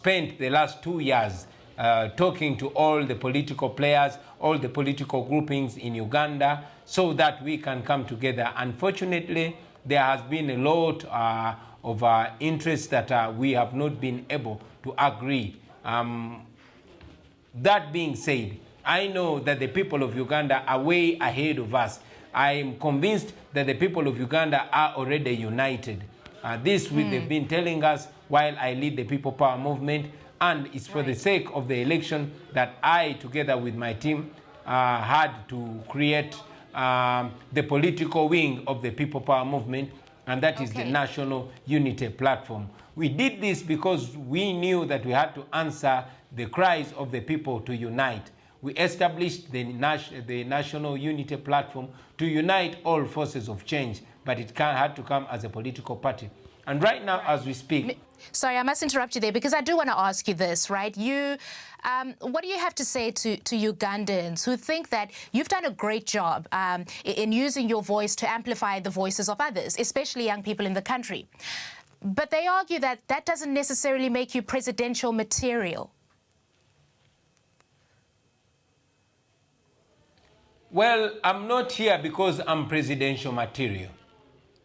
spent the last 2 years talking to all the political players, all the political groupings in Uganda, so that we can come together. Unfortunately, there has been a lot of interest that we have not been able to agree. That being said, I know that the people of Uganda are way ahead of us. I am convinced that the people of Uganda are already united. This they've been telling us while I lead the People Power Movement, and it's for the sake of the election that I, together with my team, had to create the political wing of the People Power Movement, and that is the National Unity Platform. We did this because we knew that we had to answer the cries of the people to unite. We established the National Unity Platform to unite all forces of change, but it had to come as a political party. And right now, as we speak... Sorry, I must interrupt you there, because I do want to ask you this, right? What do you have to say to Ugandans who think that you've done a great job in using your voice to amplify the voices of others, especially young people in the country? But they argue that that doesn't necessarily make you presidential material. Well, I'm not here because I'm presidential material.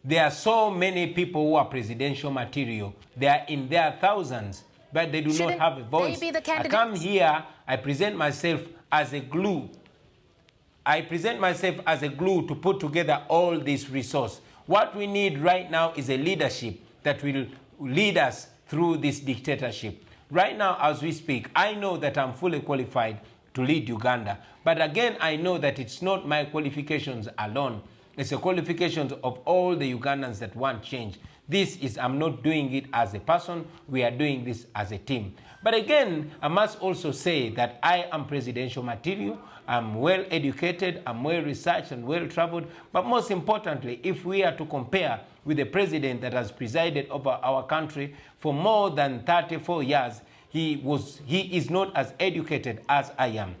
There are so many people who are presidential material. They are in their thousands, but they do not have a voice. I come here, I present myself as a glue. I present myself as a glue to put together all this resource. What we need right now is a leadership that will lead us through this dictatorship. Right now, as we speak, I know that I'm fully qualified to lead Uganda. But again, I know that it's not my qualifications alone. It's the qualifications of all the Ugandans that want change. I'm not doing it as a person, we are doing this as a team. But again, I must also say that I am presidential material. I'm well educated, I'm well researched and well traveled. But most importantly, if we are to compare with the president that has presided over our country for more than 34 years, he is not as educated as I am.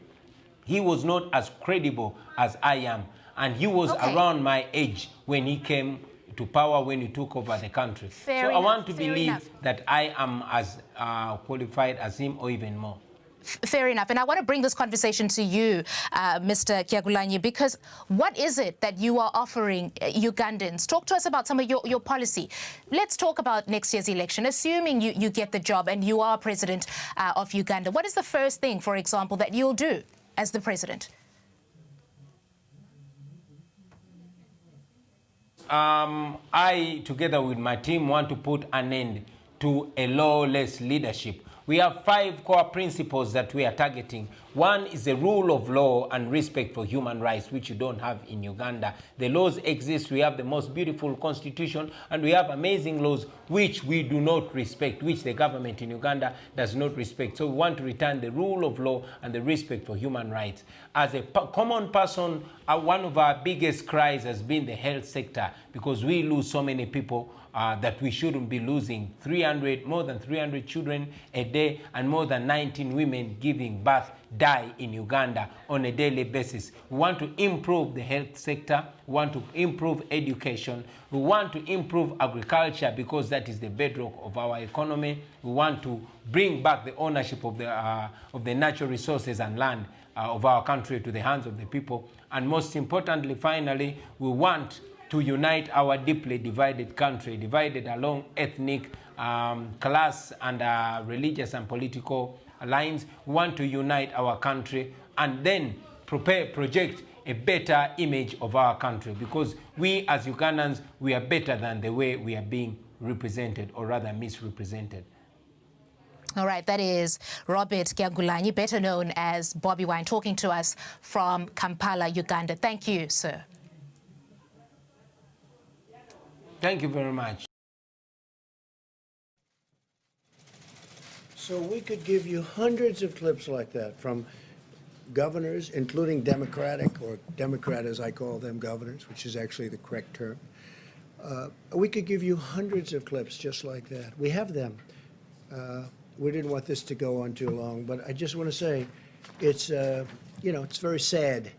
He was not as credible as I am. And he was around my age when he came to power, when he took over the country. I want to believe that I am as qualified as him or even more. Fair enough. And I want to bring this conversation to you, Mr. Kyagulanyi, because what is it that you are offering Ugandans? Talk to us about some of your policy. Let's talk about next year's election. Assuming you get the job and you are president of Uganda, what is the first thing, for example, that you'll do as the president? I, together with my team, want to put an end to a lawless leadership. We have 5 core principles that we are targeting. One is the rule of law and respect for human rights, which you don't have in Uganda. The laws exist. We have the most beautiful constitution, and we have amazing laws which we do not respect, which the government in Uganda does not respect. So we want to return the rule of law and the respect for human rights. As a common person, one of our biggest cries has been the health sector, because we lose so many people that we shouldn't be losing. More than 300 children a day and more than 19 women giving birth die in Uganda on a daily basis. We want to improve the health sector. We want to improve education. We want to improve agriculture, because that is the bedrock of our economy. We want to bring back the ownership of the natural resources and land of our country to the hands of the people. And most importantly, finally, we want to unite our deeply divided country, divided along ethnic, class, and religious and political lines. We want to unite our country and then project a better image of our country, because we as Ugandans, we are better than the way we are being represented, or rather misrepresented. All right, that is Robert Kyagulanyi, better known as Bobby Wine, talking to us from Kampala, Uganda. Thank you, sir. Thank you very much. So we could give you hundreds of clips like that from governors, including Democratic, or Democrat as I call them, governors, which is actually the correct term. We could give you hundreds of clips just like that. We have them. We didn't want this to go on too long, but I just want to say it's, you know, it's very sad.